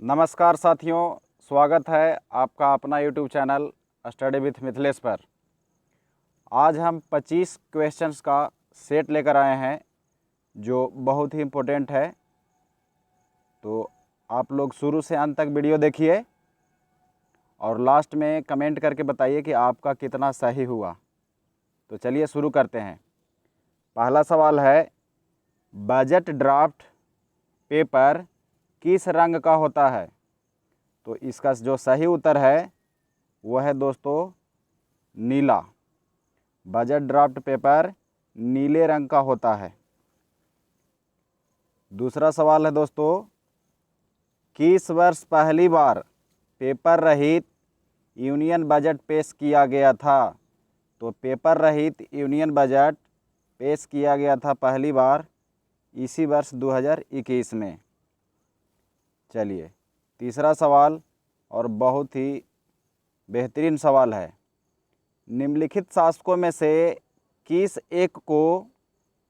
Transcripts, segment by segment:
नमस्कार साथियों, स्वागत है आपका अपना YouTube channel study with Mithilesh पर। आज हम 25 क्वेश्चंस का सेट लेकर आए हैं जो बहुत ही इम्पोर्टेंट है। तो आप लोग शुरू से अंत तक वीडियो देखिए और लास्ट में कमेंट करके बताइए कि आपका कितना सही हुआ। तो चलिए शुरू करते हैं। पहला सवाल है, बजट ड्राफ्ट पेपर किस रंग का होता है? तो इसका जो सही उत्तर है वह है दोस्तों नीला। बजट ड्राफ्ट पेपर नीले रंग का होता है। दूसरा सवाल है दोस्तों, किस वर्ष पहली बार पेपर रहित यूनियन बजट पेश किया गया था? तो पेपर रहित यूनियन बजट पेश किया गया था पहली बार इसी वर्ष 2021 में। चलिए तीसरा सवाल और बहुत ही बेहतरीन सवाल है, निम्नलिखित शासकों में से किस एक को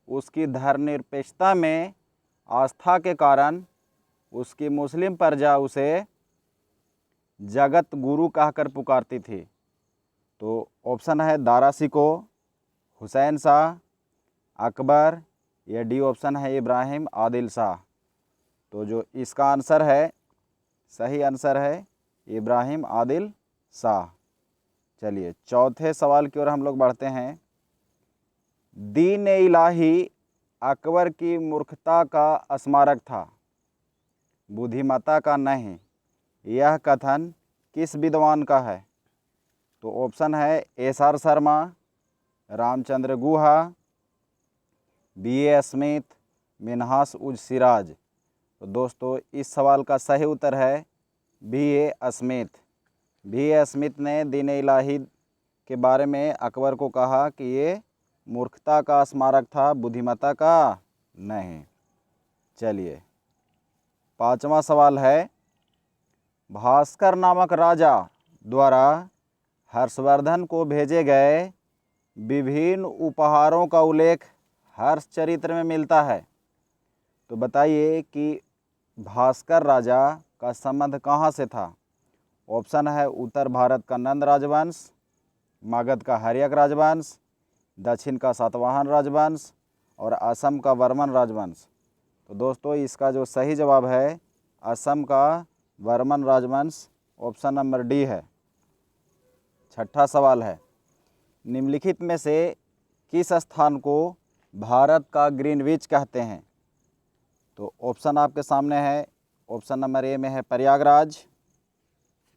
उसकी धर्मनिरपेक्षता में आस्था के कारण उसकी मुस्लिम प्रजा उसे जगत गुरु कहकर पुकारती थी? तो ऑप्शन है दारा शिकोह, हुसैन शाह, अकबर या डी ऑप्शन है इब्राहिम आदिल शाह। तो जो इसका आंसर है, सही आंसर है इब्राहिम आदिल शाह। चलिए चौथे सवाल की ओर हम लोग बढ़ते हैं। दीन इलाही अकबर की मूर्खता का स्मारक था, बुद्धिमत्ता का नहीं। यह कथन किस विद्वान का है? तो ऑप्शन है S R Sharma, Ramchandra Guha, B A Smith, Minhas uz Siraj. तो दोस्तों इस सवाल का सही उत्तर है B A Smith. B A Smith ने दीन इलाही के बारे में अकबर को कहा कि ये मूर्खता का स्मारक था, बुद्धिमत्ता का नहीं। चलिए पांचवा सवाल है, भास्कर नामक राजा द्वारा हर्षवर्धन को भेजे गए विभिन्न उपहारों का उल्लेख हर्ष चरित्र में मिलता है। तो बताइए कि भास्कर राजा का संबंध कहाँ से था? ऑप्शन है उत्तर भारत का नंद राजवंश, मगध का हर्यक राजवंश, दक्षिण का सातवाहन राजवंश और असम का वर्मन राजवंश। तो दोस्तों इसका जो सही जवाब है असम का वर्मन राजवंश, ऑप्शन नंबर डी है। छठा सवाल है, निम्नलिखित में से किस स्थान को भारत का ग्रीनविच कहते हैं? तो ऑप्शन आपके सामने है। ऑप्शन नंबर ए में है प्रयागराज,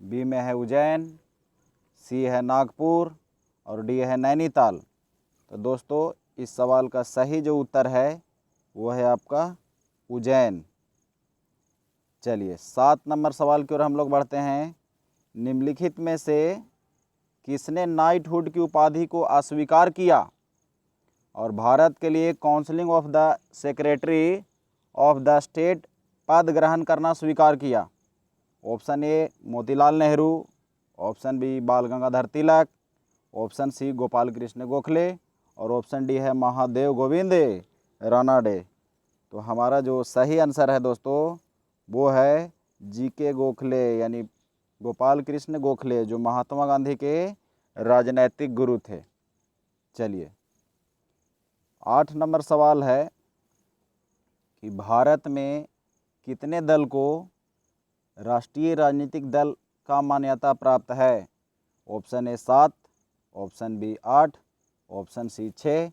बी में है उज्जैन, सी है नागपुर और डी है नैनीताल। तो दोस्तों इस सवाल का सही जो उत्तर है वो है आपका उज्जैन। चलिए 7 नंबर सवाल की ओर हम लोग बढ़ते हैं। निम्नलिखित में से किसने नाइटहुड की उपाधि को अस्वीकार किया और भारत के लिए counselling of the secretary of the state पद ग्रहण करना स्वीकार किया? Option A Motilal Nehru, option B Bal Gangadhar Tilak, option C Gopal Krishna Gokhale और ऑप्शन डी है महादेव गोविंद रानाडे। तो हमारा जो सही आंसर है दोस्तों वो है जी के गोखले, यानी गोपाल कृष्ण गोखले, जो महात्मा गांधी के राजनैतिक गुरु थे। चलिए 8 नंबर सवाल है कि भारत में कितने दल को राष्ट्रीय राजनीतिक दल का मान्यता प्राप्त है? Option A 7, option B 8, option C 6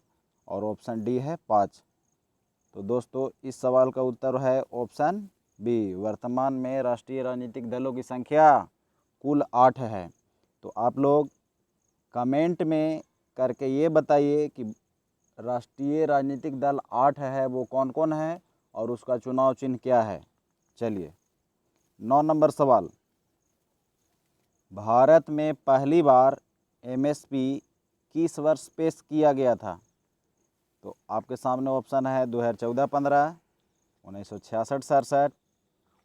और ऑप्शन डी है 5। तो दोस्तों इस सवाल का उत्तर है ऑप्शन बी। वर्तमान में राष्ट्रीय राजनीतिक दलों की संख्या कुल 8 है। तो आप लोग कमेंट में करके ये बताइए कि राष्ट्रीय राजनीतिक दल 8 है वो कौन कौन है और उसका चुनाव चिन्ह क्या है। चलिए 9 नंबर सवाल, भारत में पहली बार एमएसपी किस वर्ष पेश किया गया था? तो आपके सामने ऑप्शन है 2014-15, 1966-67,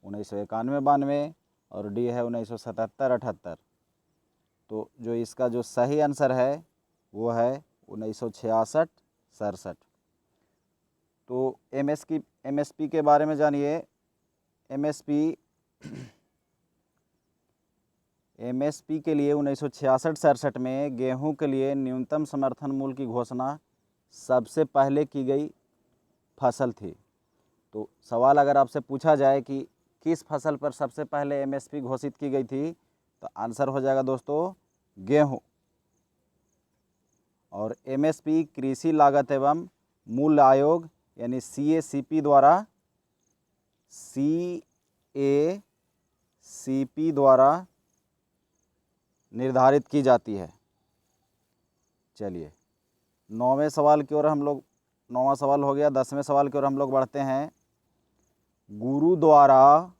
1991-92 और डी है 1977-78। तो जो इसका जो सही आंसर है वो है 1966-67। तो एमएसपी के बारे में जानिए। एमएसपी एमएसपी के लिए 1966-67 में गेहूं के लिए न्यूनतम समर्थन मूल्य की घोषणा सबसे पहले की गई फसल थी। तो सवाल अगर आपसे पूछा जाए कि किस फसल पर सबसे पहले एमएसपी घोषित की गई थी, तो आंसर हो जाएगा दोस्तों गेहूं। और एमएसपी कृषि लागत एवं मूल्य आयोग यानी सीएसीपी द्वारा निर्धारित की जाती है। चलिए 9वें सवाल की ओर हम लोग, 9वां सवाल हो गया। 10वें सवाल की ओर हम लोग बढ़ते हैं। गुरुद्वारा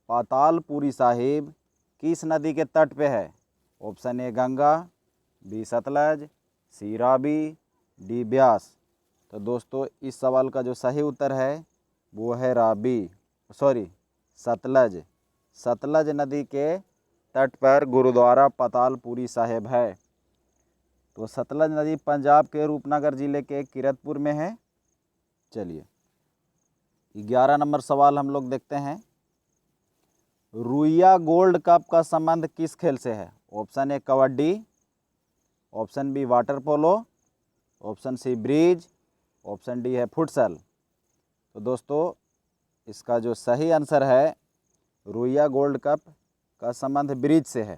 पातालपुरी साहिब किस नदी के तट पे है? Option A Ganga, B Sutlej, C Ravi, D Beas. तो दोस्तों इस सवाल का जो सही उत्तर है वो है सतलज। सतलज नदी के तट पर गुरुद्वारा पातालपुरी साहिब है। तो सतलज नदी पंजाब के रूपनगर जिले के किरतपुर में है। चलिए 11 नंबर सवाल हम लोग देखते हैं। रुइया गोल्ड कप का संबंध किस खेल से है? Option A kabaddi, option B water polo, option C bridge, option D है फुटसल। तो दोस्तों इसका जो सही आंसर है रुइया गोल्ड कप का संबंध ब्रिज से है।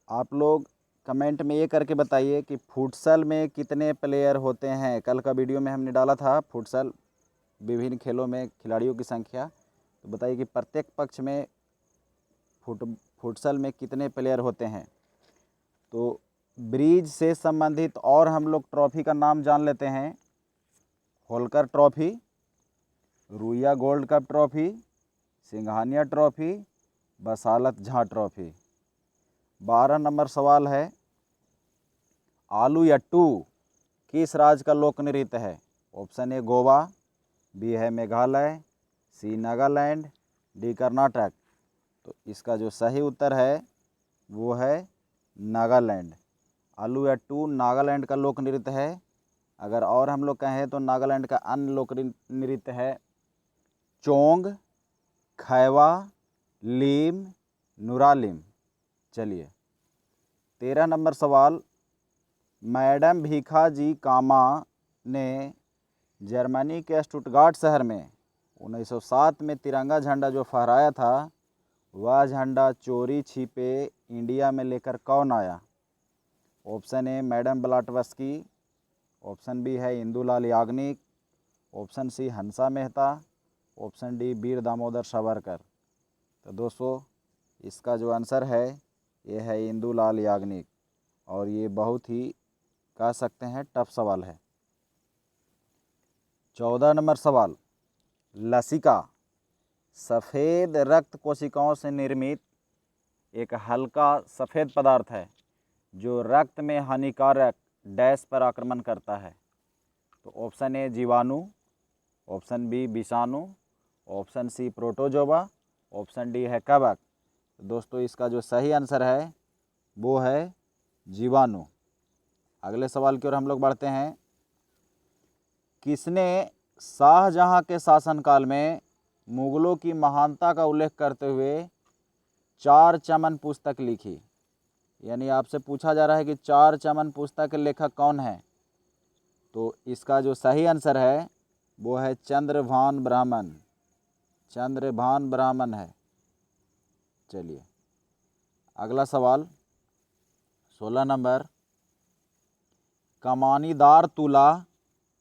आप लोग कमेंट में ये करके बताइए कि फुटसल में कितने प्लेयर होते हैं। कल का वीडियो में हमने डाला था फुटसल विभिन्न खेलों में खिलाड़ियों की संख्या। तो बताइए कि प्रत्येक पक्ष में फुटसल में कितने प्लेयर होते हैं। तो ब्रिज से संबंधित और हम लोग ट्रॉफी का नाम जान लेते हैं। Holkar trophy, Ruia gold cup trophy, Singhania trophy, Basalat Jha trophy. 12 number सवाल है। आलू यट्टू किस राज्य का लोक नृत्य है? ऑप्शन ए गोवा, बी है मेघालय, सी नागालैंड, डी कर्नाटक। तो इसका जो सही उत्तर है वो है नागालैंड। आलू यट्टू नागालैंड का लोक नृत्य है। अगर और हम लोग कहें तो नागालैंड का अन्य लोक नृत्य है चोंग, खैवा, लीम, नुरालिम। चलिए 13 नंबर सवाल। मैडम भीखाजी कामा ने जर्मनी के स्टुटगार्ट शहर में 1907 में तिरंगा झंडा जो फहराया था, वह झंडा चोरी छिपे इंडिया में लेकर कौन आया? Option A madam Blavatsky, option B है Indulal Yagnik, option C Hansa Mehta, option D Veer Damodar Savarkar. तो दोस्तों इसका जो आंसर है ये है इंदुलाल याग्निक। और ये बहुत ही कह सकते हैं टफ सवाल है। 14 नंबर सवाल। लसिका सफ़ेद रक्त कोशिकाओं से निर्मित एक हल्का सफ़ेद पदार्थ है जो रक्त में हानिकारक डैश पर आक्रमण करता है। तो ऑप्शन ए जीवाणु, ऑप्शन बी विषाणु, option C protozoa, option D है कवक। तो दोस्तों इसका जो सही आंसर है वो है जीवाणु। अगले सवाल की ओर हम लोग बढ़ते हैं। किसने शाहजहां के शासनकाल में मुगलों की महानता का उल्लेख करते हुए चार चमन पुस्तक लिखी? यानी आपसे पूछा जा रहा है कि चार चमन पुस्तक के लेखक कौन है? तो इसका जो सही आंसर है वो है चंद्रभान ब्राह्मण। चंद्रभान ब्राह्मण है। चलिए अगला सवाल 16 नंबर। कमानीदार तुला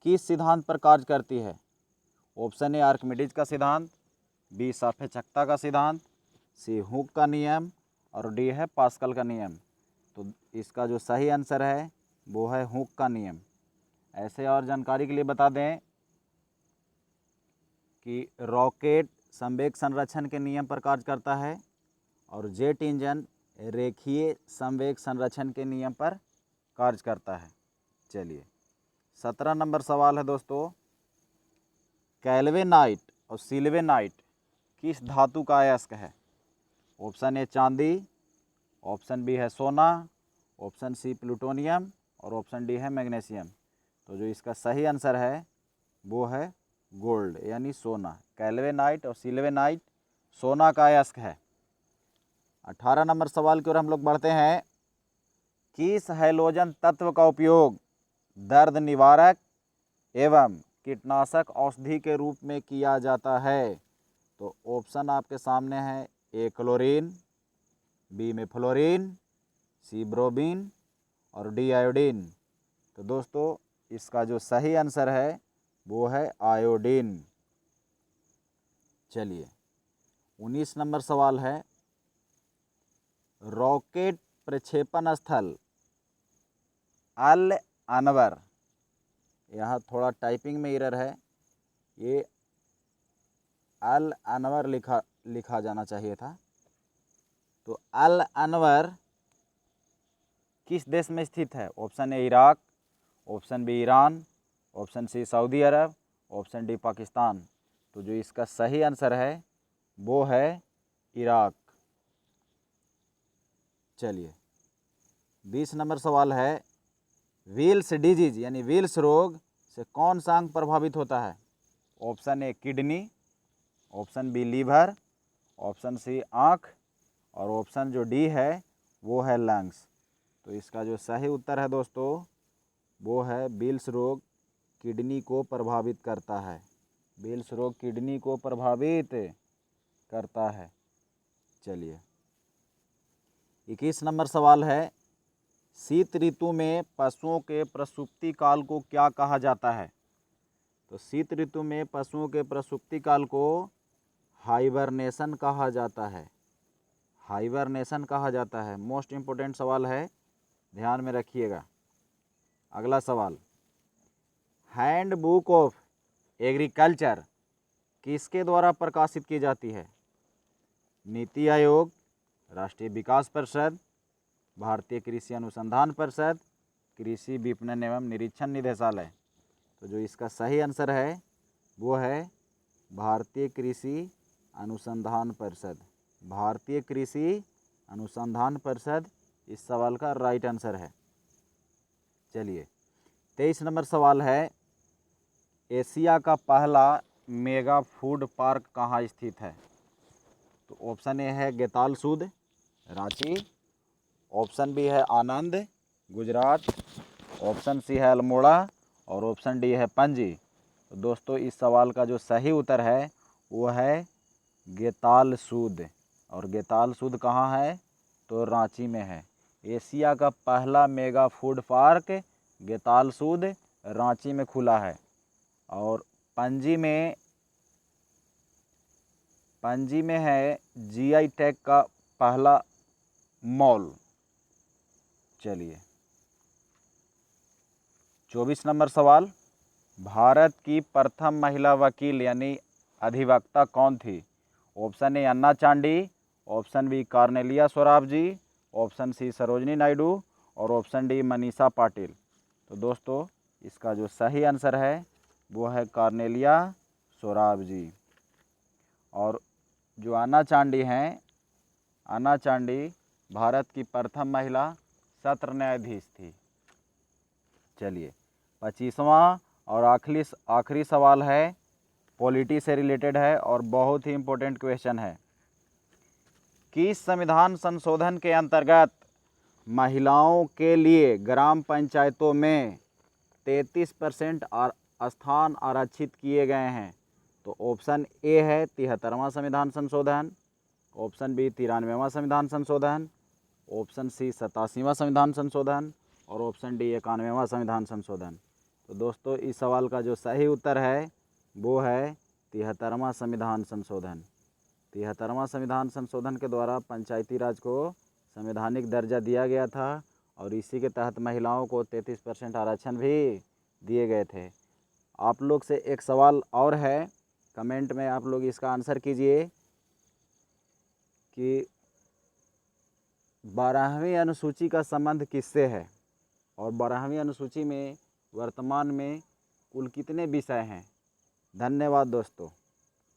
किस सिद्धांत पर कार्य करती है? ऑप्शन ए आर्किमिडीज का सिद्धांत, बी सापेक्षता का सिद्धांत, सी हुक का नियम और डी है पास्कल का नियम। तो इसका जो सही आंसर है वो है हुक का नियम। ऐसे और जानकारी के लिए बता दें कि रॉकेट संवेग संरक्षण के नियम पर कार्य करता है और जेट इंजन रेखीय संवेग संरक्षण के नियम पर कार्य करता है। चलिए 17 नंबर सवाल है दोस्तों। कैल्वेनाइट और सिल्वेनाइट किस धातु का अयस्क है? ऑप्शन ए चांदी, ऑप्शन बी है सोना, ऑप्शन सी प्लूटोनियम और ऑप्शन डी है मैग्नीशियम। तो जो इसका सही आंसर है वो है गोल्ड यानी सोना। कैल्वेनाइट और सिल्वेनाइट सोना का अयस्क है। 18 नंबर सवाल की ओर हम लोग बढ़ते हैं। किस हैलोजन तत्व का उपयोग दर्द निवारक एवं कीटनाशक औषधि के रूप में किया जाता है? तो ऑप्शन आपके सामने है, ए क्लोरीन, बी में फ्लोरीन, सी ब्रोमीन और डी आयोडीन। तो दोस्तों इसका जो सही आंसर है वो है आयोडीन। चलिए 19 नंबर सवाल है। रॉकेट प्रक्षेपण स्थल अल अनवर, यहाँ थोड़ा टाइपिंग में एरर है, ये अल अनवर लिखा जाना चाहिए था। तो अल अनवर किस देश में स्थित है? Option A Iraq, option B Iran, option C Saudi Arabia, option D Pakistan. तो जो इसका सही आंसर है वो है इराक। चलिए 20 नंबर सवाल है। विल्स डिजीज यानी विल्स रोग से कौन सा अंग प्रभावित होता है? Option A kidney, option B liver, option C आँख और ऑप्शन जो डी है वो है लंग्स। तो इसका जो सही उत्तर है दोस्तों वो है विल्स रोग किडनी को प्रभावित करता है। विल्स रोग किडनी को प्रभावित करता है। चलिए 21 नंबर सवाल है। शीत ऋतु में पशुओं के प्रसूति काल को क्या कहा जाता है? तो शीत ऋतु में पशुओं के प्रसूति काल को हाइबरनेशन कहा जाता है। हाइबरनेशन कहा जाता है। मोस्ट इम्पोर्टेंट सवाल है, ध्यान में रखिएगा। अगला सवाल, हैंड बुक ऑफ एग्रीकल्चर किसके द्वारा प्रकाशित की जाती है? नीति आयोग, राष्ट्रीय विकास परिषद, भारतीय कृषि अनुसंधान परिषद, कृषि विपणन एवं निरीक्षण निदेशालय। तो जो इसका सही आंसर है वो है भारतीय कृषि अनुसंधान परिषद। भारतीय कृषि अनुसंधान परिषद इस सवाल का राइट आंसर है। चलिए 23 नंबर सवाल है। एशिया का पहला मेगा फूड पार्क कहाँ स्थित है? तो ऑप्शन ए है गेतालसूद, रांची, ऑप्शन बी है आनंद, गुजरात, ऑप्शन सी है अल्मोड़ा और ऑप्शन डी है पणजी। तो दोस्तों इस सवाल का जो सही उत्तर है वो है गेतालसूद। और गेतालसूद कहाँ है? तो रांची में है। एशिया का पहला मेगा फूड पार्क गेतालसूद रांची में खुला है। और पणजी में है जीआई टैग का पहला मॉल। चलिए 24 नंबर सवाल, भारत की प्रथम महिला वकील यानी अधिवक्ता कौन थी? Option A Anna Chandy, option B Cornelia Sorab ji, option C Sarojini Naidu और ऑप्शन डी मनीषा पाटिल। तो दोस्तों इसका जो सही आंसर है वो है कार्नेलिया सोराब जी। और जो अन्ना चांडी हैं, अन्ना चांडी भारत की प्रथम महिला सत्र न्यायाधीश थी। चलिए 25वां और आखिरी सवाल है, पॉलिटी से रिलेटेड है और बहुत ही इम्पोर्टेंट क्वेश्चन है। किस संविधान संशोधन के अंतर्गत महिलाओं के लिए ग्राम पंचायतों में 33% स्थान आरक्षित किए गए हैं? तो ऑप्शन ए है 73वां संविधान संशोधन, ऑप्शन बी 93वां संविधान संशोधन, ऑप्शन सी 87वां संविधान संशोधन और ऑप्शन डी 91वां संविधान संशोधन। तो दोस्तों इस सवाल का जो सही उत्तर है वो है 73वां संविधान संशोधन। 73वां संविधान संशोधन के द्वारा पंचायती राज को संवैधानिक दर्जा दिया गया था और इसी के तहत महिलाओं को 33% आरक्षण भी दिए गए थे। आप लोग से एक सवाल और है, कमेंट में आप लोग इसका आंसर कीजिए कि 12वीं अनुसूची का संबंध किससे है और 12वीं अनुसूची में वर्तमान में कुल कितने विषय हैं? धन्यवाद दोस्तों।